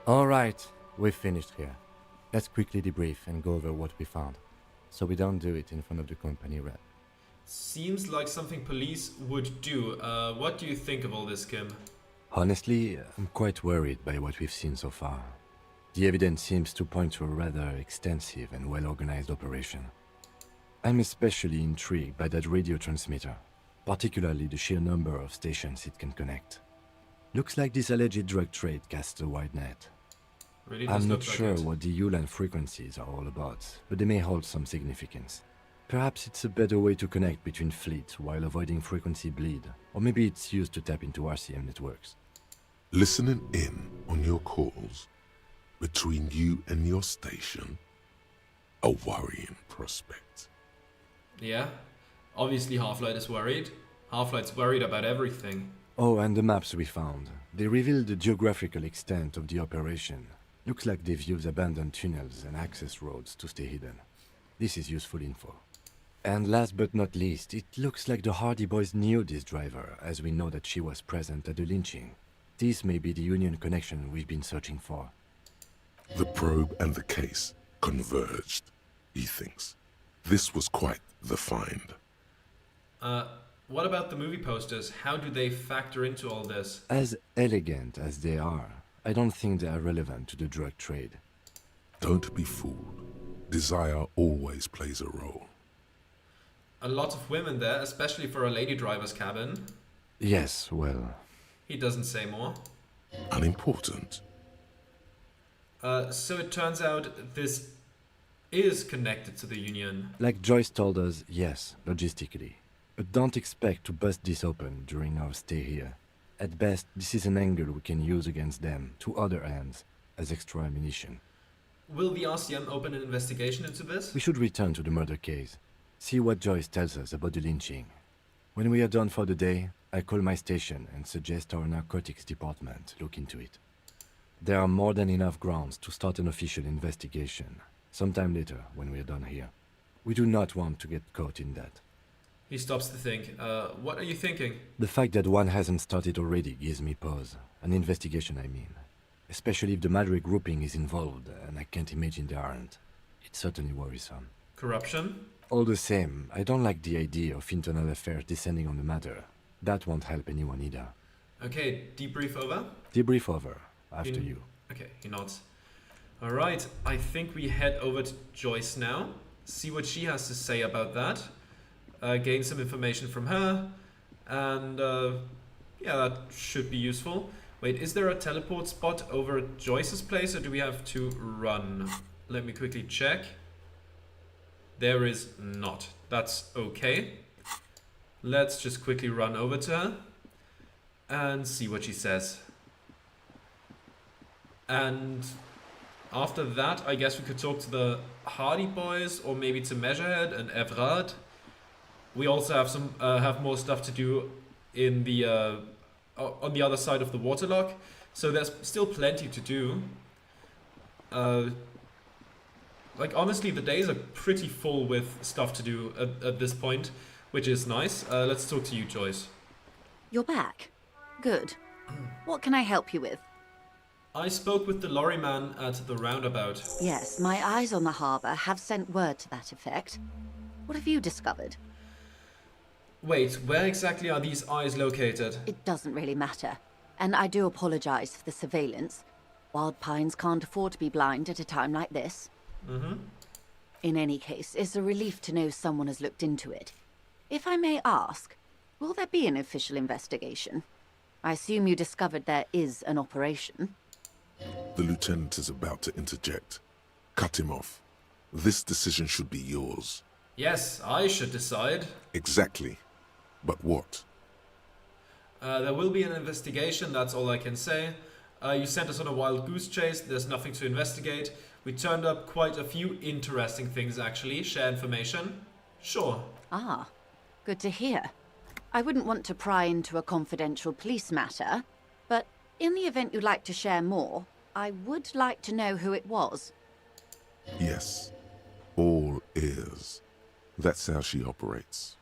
Alright, we've finished here. Let's quickly debrief and go over what we found, so we don't do it in front of the company rep. Seems like something police would do. What do you think of all this, Kim? Honestly, I'm quite worried by what we've seen so far. The evidence seems to point to a rather extensive and well-organized operation. I'm especially intrigued by that radio transmitter, particularly the sheer number of stations it can connect. Looks like this alleged drug trade casts a wide net. Really does I'm not look like sure it. what the Ulan frequencies are all about, but they may hold some significance. Perhaps it's a better way to connect between fleets while avoiding frequency bleed, or maybe it's used to tap into RCM networks. Listening in on your calls between you and your station, a worrying prospect. Yeah? Obviously Half-Light is worried. Half-Light's worried about everything. Oh, and the maps we found. They reveal the geographical extent of the operation. Looks like they've used abandoned tunnels and access roads to stay hidden. This is useful info. And last but not least, it looks like the Hardy Boys knew this driver, as we know that she was present at the lynching. This may be the Union connection we've been searching for. The probe and the case converged, he thinks. This was quite the find. What about the movie posters? How do they factor into all this? As elegant as they are, I don't think they are relevant to the drug trade. Don't be fooled. Desire always plays a role. A lot of women there, especially for a lady driver's cabin. Yes, well, He doesn't say more. Unimportant. So it turns out this is connected to the Union. like Joyce told us, yes, logistically. But don't expect to bust this open during our stay here. At best, this is an angle we can use against them, to other ends, as extra ammunition. Will the RCM open an investigation into this? We should return to the murder case. See what Joyce tells us about the lynching. When we are done for the day, I call my station and suggest our narcotics department look into it. There are more than enough grounds to start an official investigation, sometime later when we are done here. We do not want to get caught in that. He stops to think. What are you thinking? The fact that one hasn't started already gives me pause. An investigation, I mean. Especially if the Madrid grouping is involved, and I can't imagine they aren't. It's certainly worrisome. Corruption? All the same, I don't like the idea of internal affairs descending on the matter. That won't help anyone either. Okay, debrief over? Debrief over, after In- you. Okay, he nods. Alright, I think we head over to Joyce now. See what she has to say about that. Gain some information from her. And yeah, that should be useful. Wait, is there a teleport spot over at Joyce's place, or do we have to run? Let me quickly check. There is not. That's okay. Let's just quickly run over to her and see what she says. And after that, I guess we could talk to the Hardy Boys, or maybe to Measurehead and Evrard. We also have more stuff to do in the on the other side of the waterlock, so there's still plenty to do. Like honestly, the days are pretty full with stuff to do at this point, which is nice. Let's talk to you, Joyce. You're back. Good. What can I help you with? I spoke with the lorryman at the roundabout. Yes, my eyes on the harbour have sent word to that effect. What have you discovered? Wait, where exactly are these eyes located? It doesn't really matter. And I do apologize for the surveillance. Wild Pines can't afford to be blind at a time like this. Mm-hmm. In any case, it's a relief to know someone has looked into it. If I may ask, will there be an official investigation? I assume you discovered there is an operation. The lieutenant is about to interject. Cut him off. This decision should be yours. Yes, I should decide. Exactly. But what? There will be an investigation, that's all I can say. You sent us on a wild goose chase, there's nothing to investigate. We turned up quite a few interesting things actually. Share information? Sure. Ah, good to hear. I wouldn't want to pry into a confidential police matter, but in the event you'd like to share more, I would like to know who it was. Yes. All ears. That's how she operates.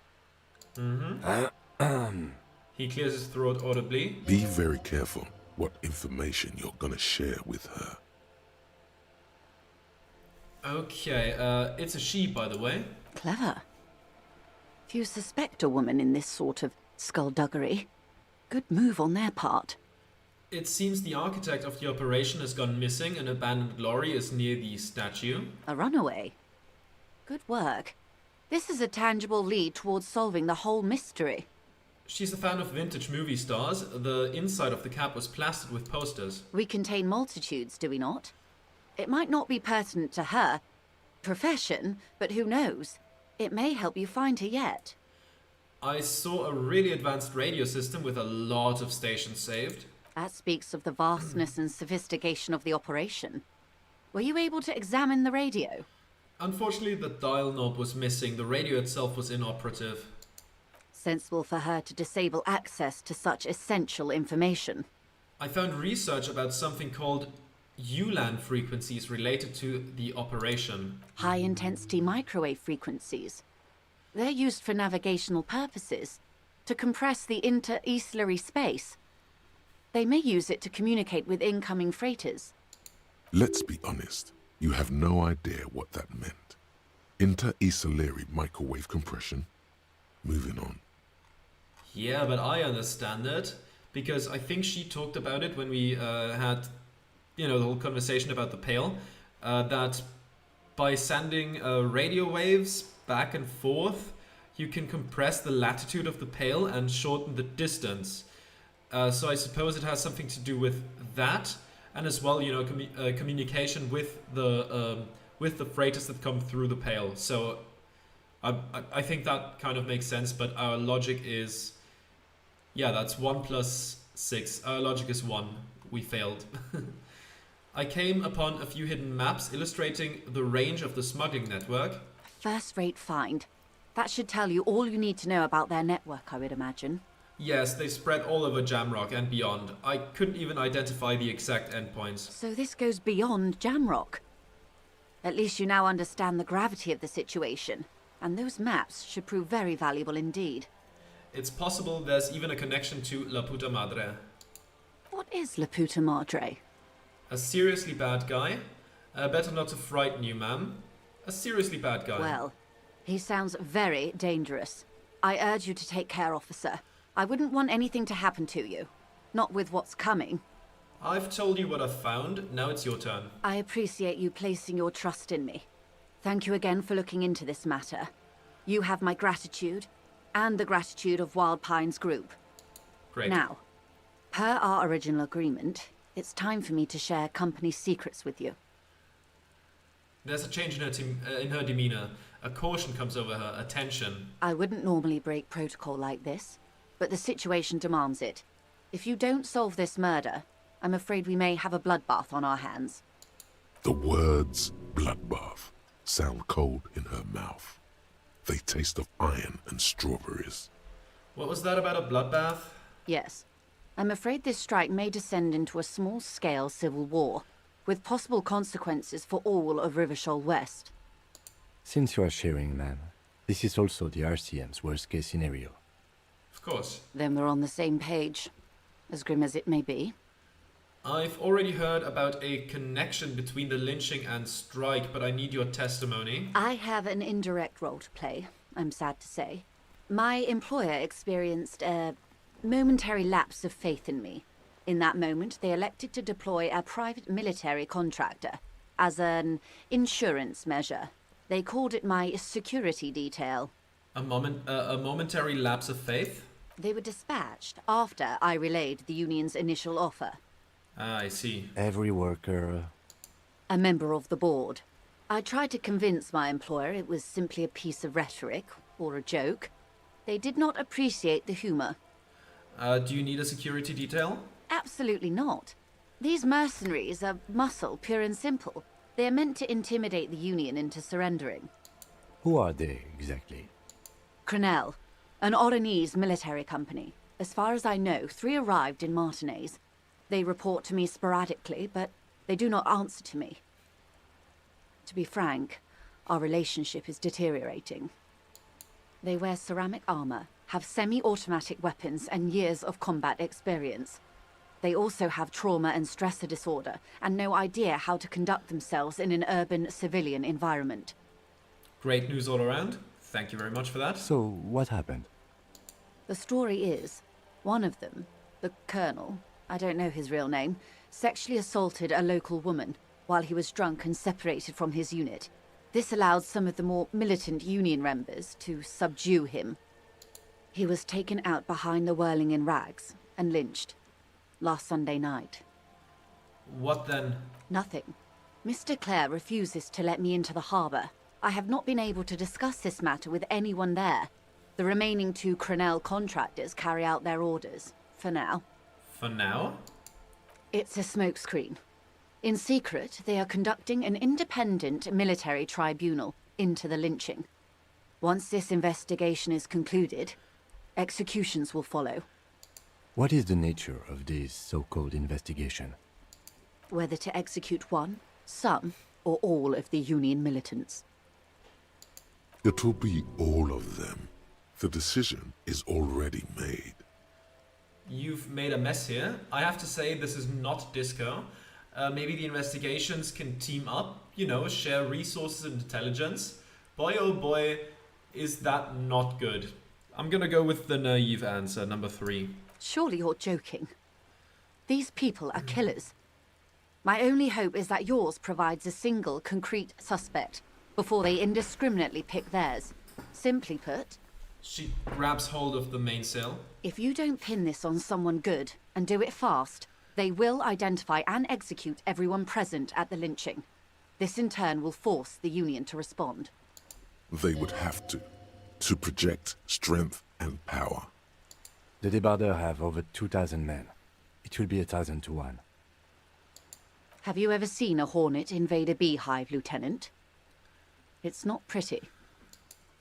Mm-hmm. He clears his throat audibly. Be very careful. what information you're gonna share with her. Okay, it's a she, by the way. Clever. Few suspect a woman in this sort of skullduggery. Good move on their part. It seems the architect of the operation has gone missing. An abandoned lorry is near the statue. A runaway. Good work. This is a tangible lead towards solving the whole mystery. She's a fan of vintage movie stars. The inside of the cap was plastered with posters. We contain multitudes, do we not? It might not be pertinent to her profession, but who knows? It may help you find her yet. I saw a really advanced radio system with a lot of stations saved. That speaks of the vastness and sophistication of the operation. Were you able to examine the radio? Unfortunately, the dial knob was missing. The radio itself was inoperative. Sensible for her to disable access to such essential information. I found research about something called ULAN frequencies related to the operation. High-intensity microwave frequencies. They're used for navigational purposes, to compress the inter-eastlery space. They may use it to communicate with incoming freighters. Let's be honest, you have no idea what that meant. Inter-eastlery microwave compression. Moving on. Yeah, but I understand it, because I think she talked about it when we had, the whole conversation about the Pale, that by sending radio waves back and forth, you can compress the latitude of the Pale and shorten the distance. So I suppose it has something to do with that, and as well, communication with the freighters that come through the Pale. So I think that kind of makes sense, but our logic is, yeah, that's 1 plus 6. Our logic is 1. We failed. I came upon a few hidden maps illustrating the range of the smuggling network. First-rate find. That should tell you all you need to know about their network, I would imagine. Yes, they spread all over Jamrock and beyond. I couldn't even identify the exact endpoints. So this goes beyond Jamrock. At least you now understand the gravity of the situation, and those maps should prove very valuable indeed. It's possible there's even a connection to La Puta Madre. What is La Puta Madre? A seriously bad guy. Better not to frighten you, ma'am. A seriously bad guy. Well, he sounds very dangerous. I urge you to take care, officer. I wouldn't want anything to happen to you. Not with what's coming. I've told you what I've found. Now it's your turn. I appreciate you placing your trust in me. Thank you again for looking into this matter. You have my gratitude, and the gratitude of Wild Pine's group. Great. Now, per our original agreement, it's time for me to share company secrets with you. There's a change in her demeanor. A caution comes over her. A tension. I wouldn't normally break protocol like this, but the situation demands it. If you don't solve this murder, I'm afraid we may have a bloodbath on our hands. The words bloodbath sound cold in her mouth. They taste of iron and strawberries. What was that about a bloodbath? Yes. I'm afraid this strike may descend into a small-scale civil war, with possible consequences for all of Rivershoal West. Since you are sharing, ma'am, this is also the RCM's worst-case scenario. Of course. Then we're on the same page, as grim as it may be. I've already heard about a connection between the lynching and strike, but I need your testimony. I have an indirect role to play, I'm sad to say. My employer experienced a momentary lapse of faith in me. In that moment, they elected to deploy a private military contractor as an insurance measure. They called it my security detail. A momentary lapse of faith? They were dispatched after I relayed the union's initial offer. Ah, I see. Every worker... A member of the board. I tried to convince my employer it was simply a piece of rhetoric, or a joke. They did not appreciate the humor. Do you need a security detail? Absolutely not. These mercenaries are muscle, pure and simple. They are meant to intimidate the Union into surrendering. Who are they, exactly? Crenell, an Oranese military company. As far as I know, 3 arrived in Martinez. They report to me sporadically, but they do not answer to me. To be frank, our relationship is deteriorating. They wear ceramic armor, have semi-automatic weapons, and years of combat experience. They also have trauma and stressor disorder, and no idea how to conduct themselves in an urban civilian environment. Great news all around. Thank you very much for that. So, what happened? The story is, one of them, the colonel, I don't know his real name, sexually assaulted a local woman while he was drunk and separated from his unit. This allowed some of the more militant Union members to subdue him. He was taken out behind the whirling in rags and lynched last Sunday night. What then? Nothing. Mr. Clare refuses to let me into the harbour. I have not been able to discuss this matter with anyone there. The remaining 2 Crenell contractors carry out their orders, for now. For now? It's a smokescreen. In secret, they are conducting an independent military tribunal into the lynching. Once this investigation is concluded, executions will follow. What is the nature of this so-called investigation? Whether to execute one, some, or all of the Union militants. It will be all of them. The decision is already made. You've made a mess here. I have to say this is not Disco. Maybe the investigations can team up, you know, share resources and intelligence. Boy oh boy, is that not good. I'm gonna go with the naive answer, number 3. Surely you're joking. These people are killers. My only hope is that yours provides a single, concrete suspect before they indiscriminately pick theirs. Simply put, She grabs hold of the mainsail. if you don't pin this on someone good, and do it fast, they will identify and execute everyone present at the lynching. This in turn will force the Union to respond. They would have to project strength and power. The Débardeurs have over 2,000 men. It will be 1,000 to 1. Have you ever seen a hornet invade a beehive, Lieutenant? It's not pretty.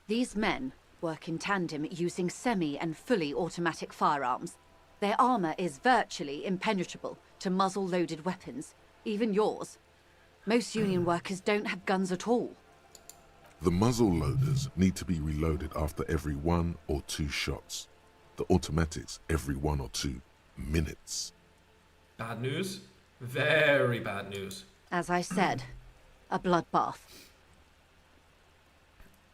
These men work in tandem using semi- and fully automatic firearms. Their armor is virtually impenetrable to muzzle-loaded weapons, even yours. Most Union workers don't have guns at all. The muzzle loaders need to be reloaded after every 1 or 2 shots. The automatics every 1 or 2 minutes. Bad news? Very bad news. As I said, a bloodbath.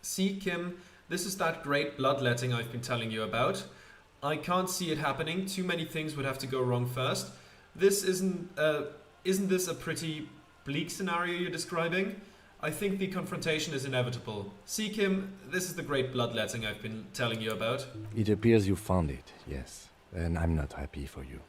See, Kim, this is that great bloodletting I've been telling you about. I can't see it happening. Too many things would have to go wrong first. This isn't this a pretty bleak scenario you're describing? I think the confrontation is inevitable. See, Kim, this is the great bloodletting I've been telling you about. It appears you found it, yes. And I'm not happy for you.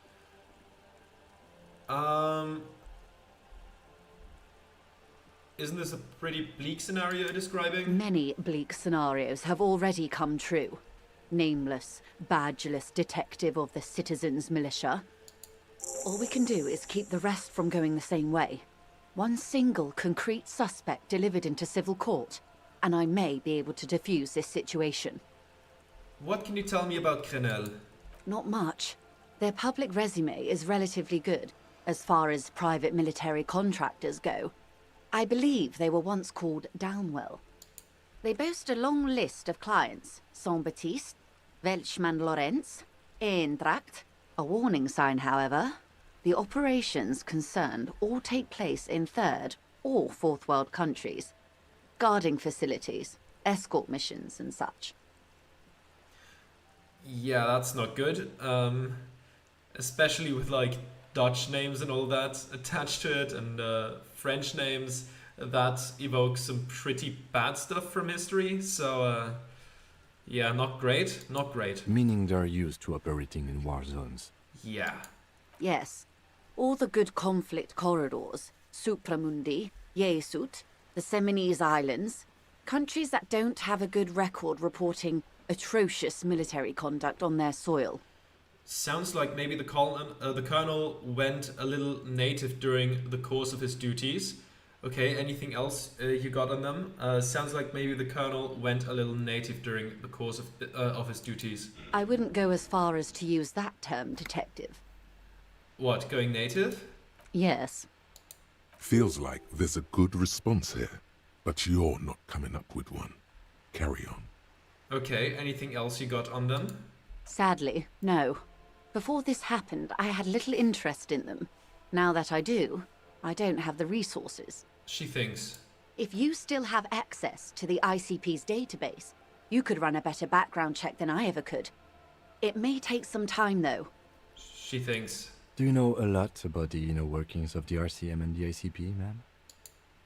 Isn't this a pretty bleak scenario you're describing? Many bleak scenarios have already come true. Nameless, badgeless detective of the citizens' militia. All we can do is keep the rest from going the same way. One single concrete suspect delivered into civil court, and I may be able to defuse this situation. What can you tell me about Crenell? Not much. Their public resume is relatively good, as far as private military contractors go. I believe they were once called Downwell. They boast a long list of clients: Saint-Baptiste, Welchman-Lorenz, Eintracht. A warning sign, however. The operations concerned all take place in third or fourth world countries. Guarding facilities, escort missions and such. Yeah, that's not good. Especially with like Dutch names and all that attached to it, and French names that evoke some pretty bad stuff from history. So, yeah, not great, not great. Meaning they're used to operating in war zones. Yeah. Yes. All the good conflict corridors, Supramundi, Yesut, the Seminese Islands, countries that don't have a good record reporting atrocious military conduct on their soil. Sounds like maybe the colonel went a little native during the course of his duties. Okay, anything else you got on them? Sounds like maybe the colonel went a little native during the course of his duties. I wouldn't go as far as to use that term, detective. What, going native? Yes. Feels like there's a good response here, but you're not coming up with one. Carry on. Okay, anything else you got on them? Sadly, no. Before this happened, I had little interest in them. Now that I do, I don't have the resources. She thinks. If you still have access to the ICP's database, you could run a better background check than I ever could. It may take some time, though. She thinks. Do you know a lot about the inner workings of the RCM and the ICP, ma'am?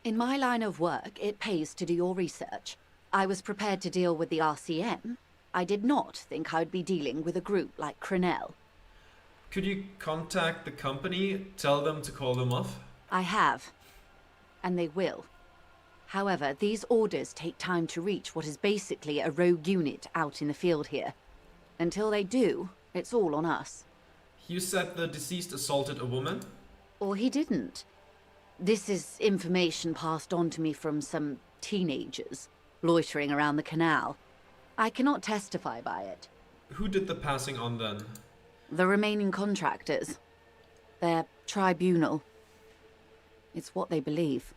In my line of work, it pays to do your research. I was prepared to deal with the RCM. I did not think I'd be dealing with a group like Crenell. Could you contact the company, tell them to call them off? I have. And they will. However, these orders take time to reach what is basically a rogue unit out in the field here. Until they do, it's all on us. You said the deceased assaulted a woman? Or he didn't. This is information passed on to me from some teenagers loitering around the canal. I cannot testify by it. Who did the passing on then? The remaining contractors. Their tribunal. It's what they believe.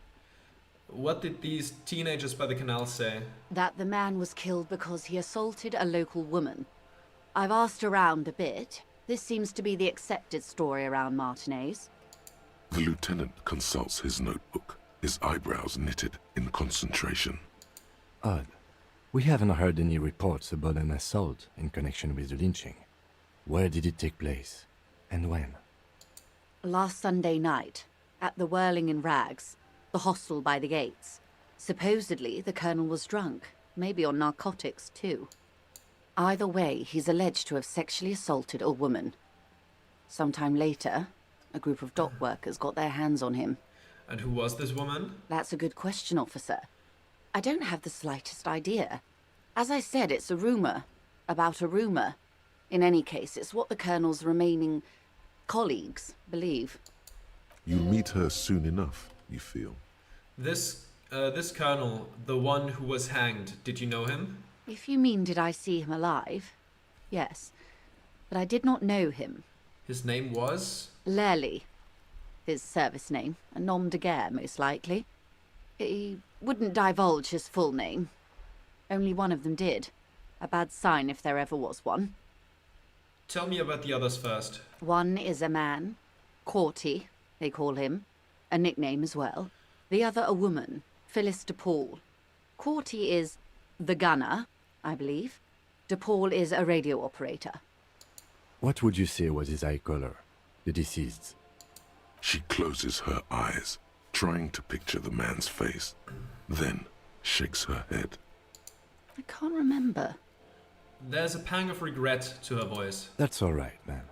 What did these teenagers by the canal say? That the man was killed because he assaulted a local woman. I've asked around a bit. This seems to be the accepted story around Martinez. The lieutenant consults his notebook, his eyebrows knitted in concentration. Odd. We haven't heard any reports about an assault in connection with the lynching. Where did it take place? And when? Last Sunday night, at the Whirling in Rags, the hostel by the gates. Supposedly, the colonel was drunk, maybe on narcotics too. Either way, he's alleged to have sexually assaulted a woman. Sometime later, a group of dock workers got their hands on him. And who was this woman? That's a good question, officer. I don't have the slightest idea. As I said, it's a rumor. About a rumor. In any case, it's what the colonel's remaining colleagues believe. You'll meet her soon enough, you feel. This colonel, the one who was hanged, did you know him? If you mean did I see him alive? Yes. But I did not know him. His name was? Lely. His service name. A nom de guerre, most likely. He wouldn't divulge his full name. Only one of them did. A bad sign if there ever was one. Tell me about the others first. One is a man. Corty, they call him. A nickname as well. The other a woman. Phyllis DePaul. Corty is the gunner, I believe. DePaul is a radio operator. What would you say was his eye color? The deceased's. She closes her eyes, trying to picture the man's face, then shakes her head. I can't remember. There's a pang of regret to her voice. That's all right, ma'am.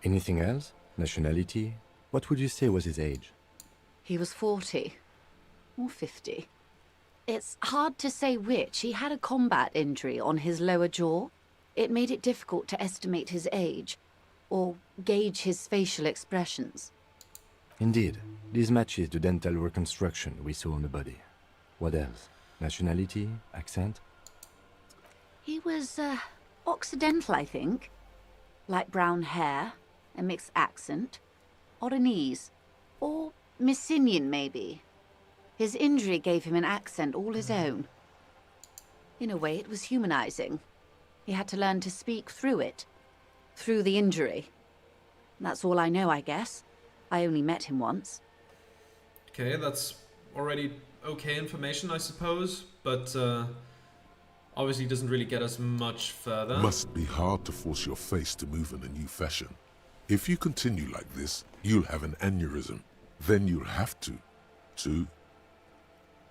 Anything else? Nationality? What would you say was his age? He was 40. Or 50. It's hard to say which. He had a combat injury on his lower jaw. It made it difficult to estimate his age, or gauge his facial expressions. Indeed. This matches the dental reconstruction we saw on the body. What else? Nationality? Accent? He was, Occidental, I think. Light brown hair, a mixed accent, Oranese, or Messinian, maybe. His injury gave him an accent all his own. In a way, it was humanizing. He had to learn to speak through it. Through the injury. That's all I know, I guess. I only met him once. Okay, that's already okay information, I suppose, but obviously doesn't really get us much further. Must be hard to force your face to move in a new fashion. If you continue like this, you'll have an aneurysm. Then you'll have to.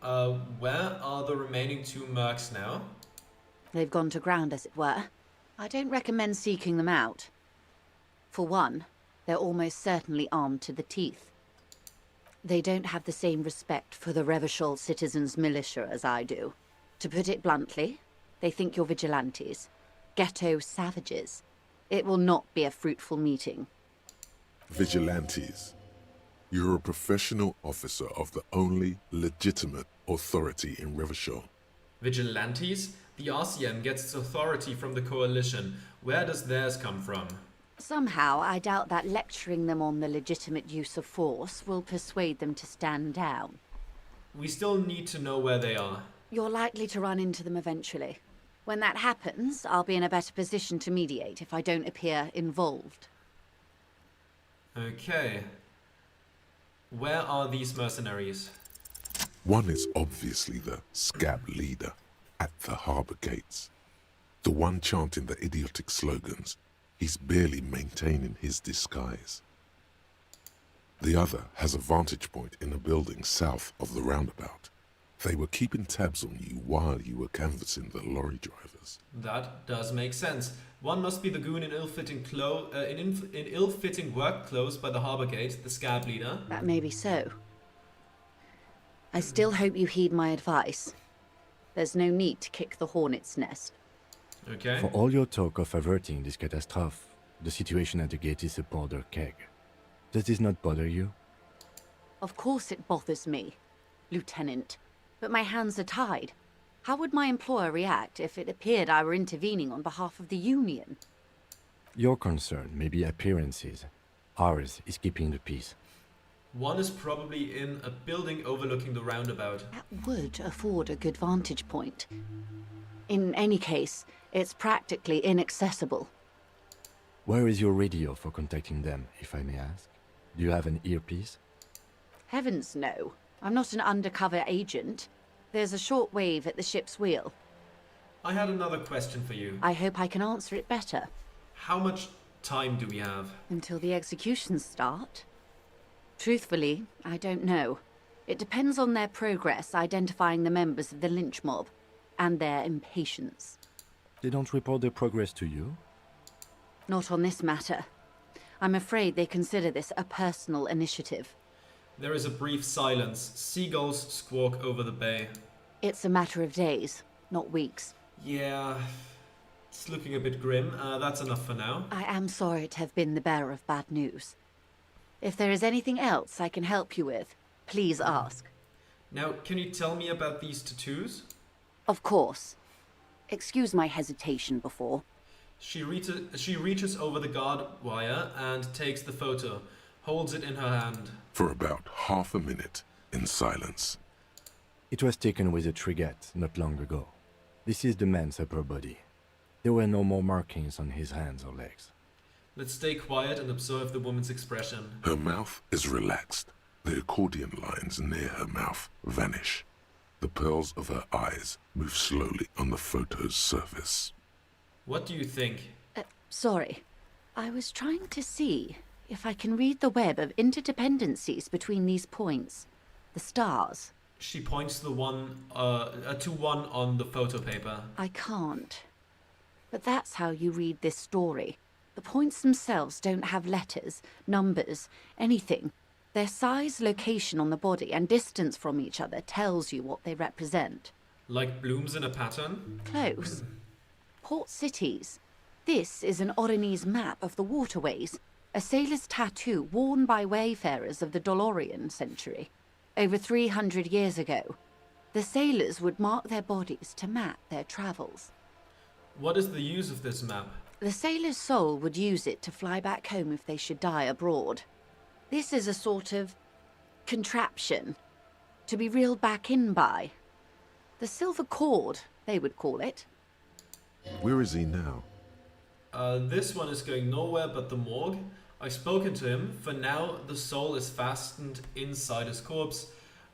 Where are the remaining two mercs now? They've gone to ground, as it were. I don't recommend seeking them out. For one, they're almost certainly armed to the teeth. They don't have the same respect for the Revachol citizens' militia as I do. To put it bluntly, they think you're vigilantes. Ghetto savages. It will not be a fruitful meeting. Vigilantes. You're a professional officer of the only legitimate authority in Revachol. Vigilantes? The RCM gets its authority from the Coalition. Where does theirs come from? Somehow, I doubt that lecturing them on the legitimate use of force will persuade them to stand down. We still need to know where they are. You're likely to run into them eventually. When that happens, I'll be in a better position to mediate if I don't appear involved. Okay. Where are these mercenaries? One is obviously the scab leader at the harbour gates. The one chanting the idiotic slogans. He's barely maintaining his disguise. The other has a vantage point in a building south of the roundabout. They were keeping tabs on you while you were canvassing the lorry drivers. That does make sense. One must be the goon in ill-fitting in ill-fitting work clothes by the harbour gate, the scab leader. That may be so. I still hope you heed my advice. There's no need to kick the hornet's nest. Okay. For all your talk of averting this catastrophe, the situation at the gate is a powder keg. Does this not bother you? Of course it bothers me, Lieutenant. But my hands are tied. How would my employer react if it appeared I were intervening on behalf of the Union? Your concern may be appearances. Ours is keeping the peace. One is probably in a building overlooking the roundabout. That would afford a good vantage point. In any case, it's practically inaccessible. Where is your radio for contacting them, if I may ask? Do you have an earpiece? Heavens no. I'm not an undercover agent. There's a short wave at the ship's wheel. I had another question for you. I hope I can answer it better. How much time do we have? Until the executions start? Truthfully, I don't know. It depends on their progress identifying the members of the lynch mob, and their impatience. They don't report their progress to you? Not on this matter. I'm afraid they consider this a personal initiative. There is a brief silence. Seagulls squawk over the bay. It's a matter of days, not weeks. Yeah, it's looking a bit grim. That's enough for now. I am sorry to have been the bearer of bad news. If there is anything else I can help you with, please ask. Now, can you tell me about these tattoos? Of course. Excuse my hesitation before. She reaches over the guard wire and takes the photo, holds it in her hand. For about half a minute, in silence. It was taken with a trigette not long ago. This is the man's upper body. There were no more markings on his hands or legs. Let's stay quiet and observe the woman's expression. Her mouth is relaxed. The accordion lines near her mouth vanish. The pearls of her eyes move slowly on the photo's surface. What do you think? Sorry. I was trying to see if I can read the web of interdependencies between these points. The stars. She points to one on the photo paper. I can't. But that's how you read this story. The points themselves don't have letters, numbers, anything. Their size, location on the body, and distance from each other tells you what they represent. Like blooms in a pattern? Close. Port cities. This is an Oronese map of the waterways, a sailor's tattoo worn by wayfarers of the Dolorian century. Over 300 years ago, the sailors would mark their bodies to map their travels. What is the use of this map? The sailor's soul would use it to fly back home if they should die abroad. This is a sort of contraption to be reeled back in by. The silver cord, they would call it. Where is he now? This one is going nowhere but the morgue. I've spoken to him. For now, the soul is fastened inside his corpse.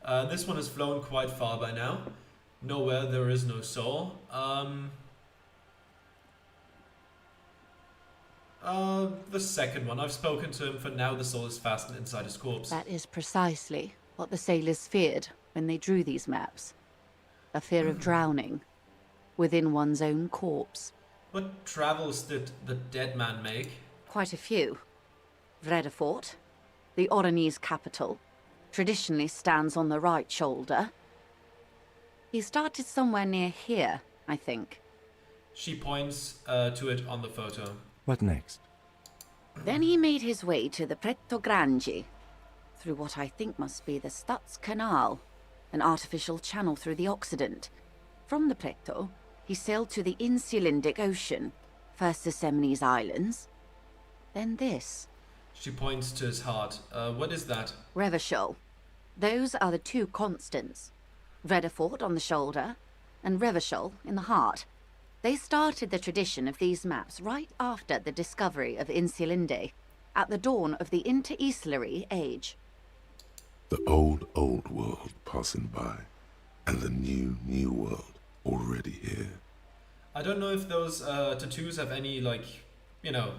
This one has flown quite far by now. Nowhere, there is no soul. The second one, I've spoken to him. For now, the soul is fastened inside his corpse. That is precisely what the sailors feared when they drew these maps. A fear of drowning within one's own corpse. What travels did the dead man make? Quite a few. Vredefort, the Oronese capital, traditionally stands on the right shoulder. He started somewhere near here, I think. She points to it on the photo. What next? Then he made his way to the Pretto Grande, through what I think must be the Stutz Canal, an artificial channel through the Occident. From the Pretto, he sailed to the Insulindic Ocean, first the Semines Islands, then this. She points to his heart. What is that? Revachol. Those are the two constants. Vredefort on the shoulder, and Revachol in the heart. They started the tradition of these maps right after the discovery of Insulinde. at the dawn of the interstelary age. The old world passing by, and the new world already here. I don't know if those tattoos have any, like, you know,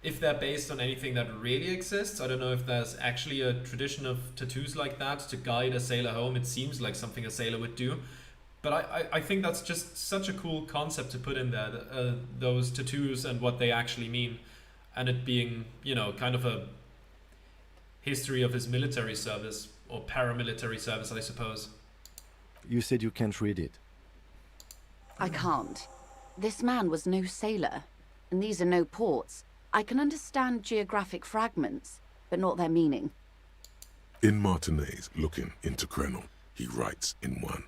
if they're based on anything that really exists. I don't know if there's actually a tradition of tattoos like that to guide a sailor home. It seems like something a sailor would do. But I think that's just such a cool concept to put in there, those tattoos and what they actually mean. And it being, you know, kind of a history of his military service, or paramilitary service, I suppose. You said you can't read it. I can't. This man was no sailor, and these are no ports. I can understand geographic fragments, but not their meaning. In Martinez looking into Krenel, he writes in one.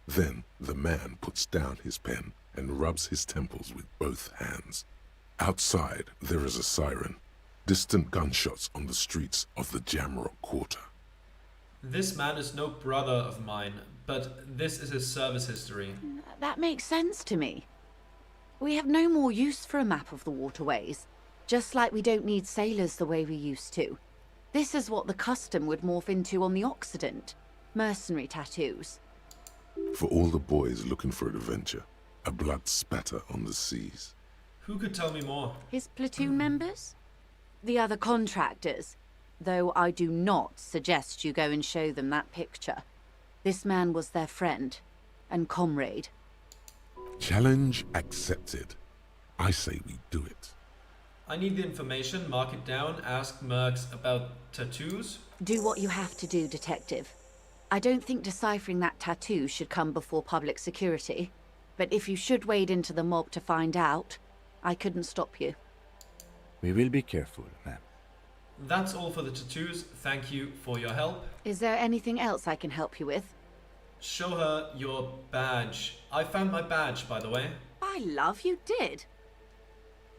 Then the man puts down his pen and rubs his temples with both hands. Outside there is a siren. Distant gunshots on the streets of the Jamrock Quarter. This man is no brother of mine, but this is his service history. That makes sense to me. We have no more use for a map of the waterways, just like we don't need sailors the way we used to. This is what the custom would morph into on the Occident. Mercenary tattoos. For all the boys looking for adventure, a blood spatter on the seas. Who could tell me more? His platoon members? The other contractors. Though I do not suggest you go and show them that picture. This man was their friend and comrade. Challenge accepted. I say we do it. I need the information, mark it down, ask Mercs about tattoos. Do what you have to do, Detective. I don't think deciphering that tattoo should come before public security. But if you should wade into the mob to find out, I couldn't stop you. We will be careful, ma'am. That's all for the tattoos. Thank you for your help. Is there anything else I can help you with? Show her your badge. I found my badge, by the way. By love, you did.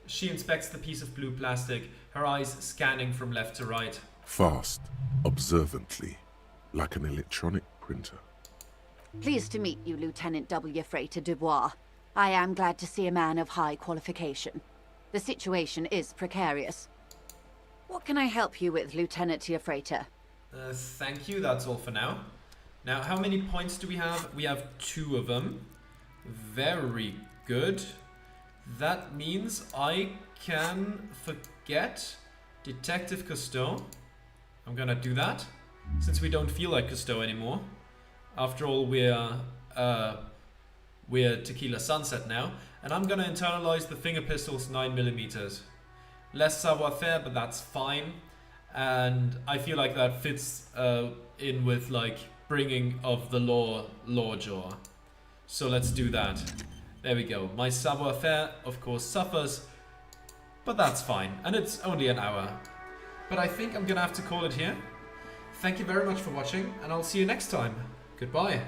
She inspects the piece of blue plastic, her eyes scanning from left to right. Fast, observantly, like an electronic printer. Pleased to meet you, Lieutenant W. Freighter Dubois. I am glad to see a man of high qualification. The situation is precarious. What can I help you with, Lieutenant Freighter? Thank you, that's all for now. Now, how many points do we have? We have 2 of them. Very good. That means I can forget Detective Cousteau. I'm gonna do that, since we don't feel like Cousteau anymore. After all, we're Tequila Sunset now, and I'm gonna internalize the finger pistols 9mm. Less savoir-faire, but that's fine. And I feel like that fits in with, like, bringing of the law jaw. So let's do that. There we go. My savoir-faire, of course, suffers, but that's fine. And it's only an hour. But I think I'm gonna have to call it here. Thank you very much for watching, and I'll see you next time. Goodbye.